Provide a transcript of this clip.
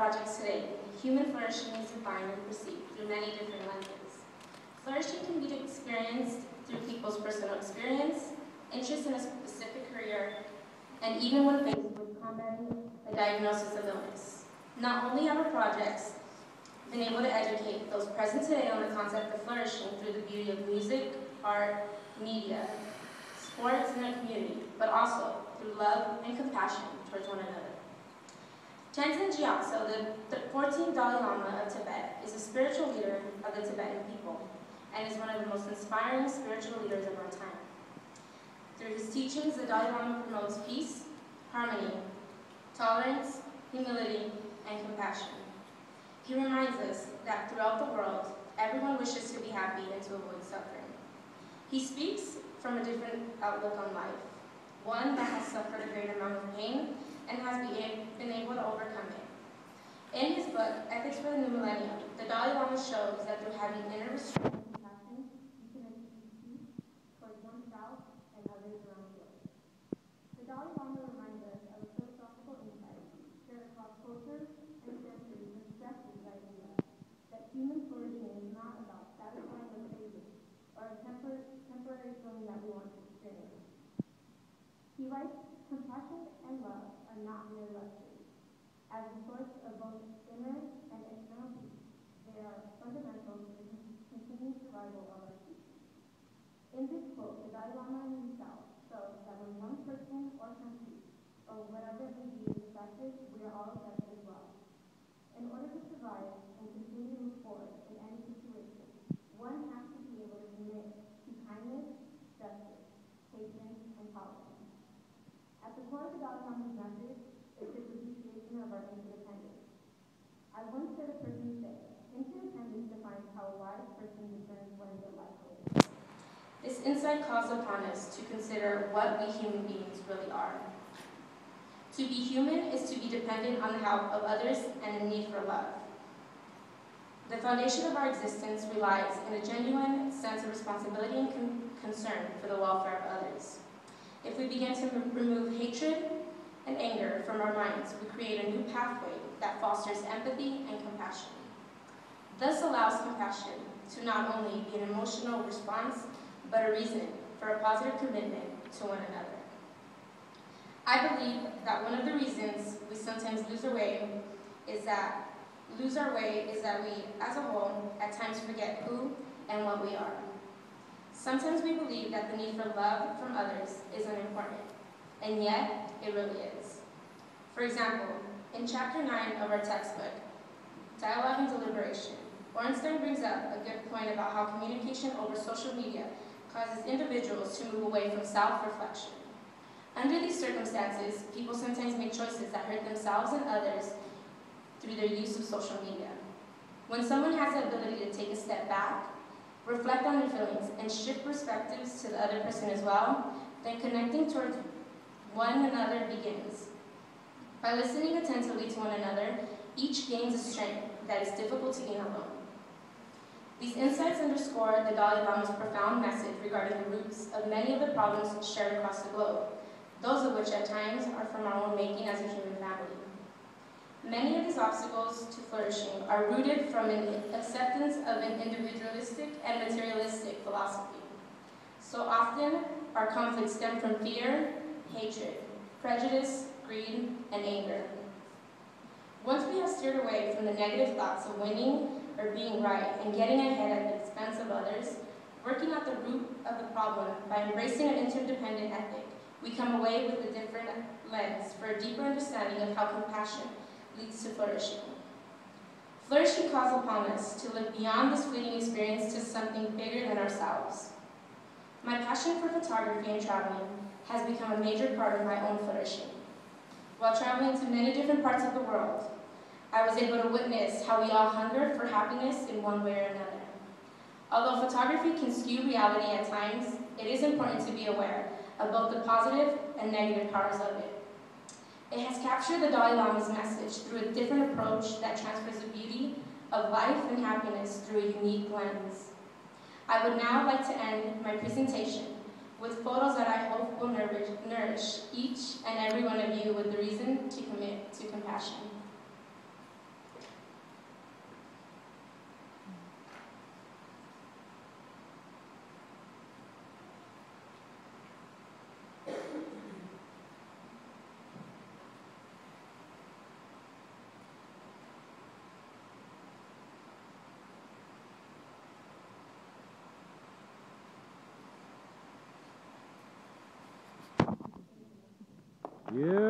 projects today, human flourishing is defined and perceived through many different lenses. Flourishing can be experienced through people's personal experience, interest in a specific career, and even when faced with combating a diagnosis of illness. Not only have our projects been able to educate those present today on the concept of flourishing through the beauty of music, art, media, sports, and our community, but also through love and compassion towards one another. Tenzin Gyatso, the 14th Dalai Lama of Tibet, is a spiritual leader of the Tibetan people and is one of the most inspiring spiritual leaders of our time. Through his teachings, the Dalai Lama promotes peace, harmony, tolerance, humility, and compassion. He reminds us that throughout the world, everyone wishes to be happy and to avoid suffering. He speaks from a different outlook on life, one that has suffered a great amount of pain and has been able to overcome it. In his book, Ethics for the New Millennium, the Dalai Lama shows that through having inner restraint and compassion, you can achieve peace towards oneself and others around the world. The Dalai Lama reminds us of a philosophical insight shared across cultures and centuries and stresses the idea that human flourishing is not about satisfying a craving or a temporary feeling that we want to experience. He writes, compassion and love are not mere luxuries. As a source of both inner and external peace, they are fundamental to the continued survival of our species. In this quote, the Dalai Lama himself shows that when one person or country, or whatever it may be, is affected, we are all affected as well. In order to survive and continue to move forward in any situation, one has to be able to commit to kindness, justice, patience, and tolerance. At the core of the Dalai Lama's message is his appreciation of our interdependence. I once heard a person say, interdependence defines how a wise person discerns when their life is. This insight calls upon us to consider what we human beings really are. To be human is to be dependent on the help of others and a need for love. The foundation of our existence relies in a genuine sense of responsibility and concern for the welfare of others. If we begin to remove hatred and anger from our minds, we create a new pathway that fosters empathy and compassion. Thus allows compassion to not only be an emotional response, but a reason for a positive commitment to one another. I believe that one of the reasons we sometimes lose our way is that we, as a whole, at times forget who and what we are. Sometimes we believe that the need for love from others is unimportant, and yet it really is. For example, in chapter 9 of our textbook, Dialogue and Deliberation, Ornstein brings up a good point about how communication over social media causes individuals to move away from self-reflection. Under these circumstances, people sometimes make choices that hurt themselves and others through their use of social media. When someone has the ability to take a step back, reflect on their feelings, and shift perspectives to the other person as well, then connecting towards one another begins. By listening attentively to one another, each gains a strength that is difficult to gain alone. These insights underscore the Dalai Lama's profound message regarding the roots of many of the problems shared across the globe, those of which at times are from our own making as a human family. Many of these obstacles to flourishing are rooted from an acceptance of an individualistic and materialistic philosophy. So often, our conflicts stem from fear, hatred, prejudice, greed, and anger. Once we have steered away from the negative thoughts of winning or being right and getting ahead at the expense of others, working at the root of the problem by embracing an interdependent ethic, we come away with a different lens for a deeper understanding of how compassion leads to flourishing. Flourishing calls upon us to look beyond this fleeting experience to something bigger than ourselves. My passion for photography and traveling has become a major part of my own flourishing. While traveling to many different parts of the world, I was able to witness how we all hunger for happiness in one way or another. Although photography can skew reality at times, it is important to be aware of both the positive and negative powers of it. It has captured the Dalai Lama's message through a different approach that transfers the beauty of life and happiness through a unique lens. I would now like to end my presentation with photos that I hope will nourish each and every one of you with the reason to commit to compassion. You.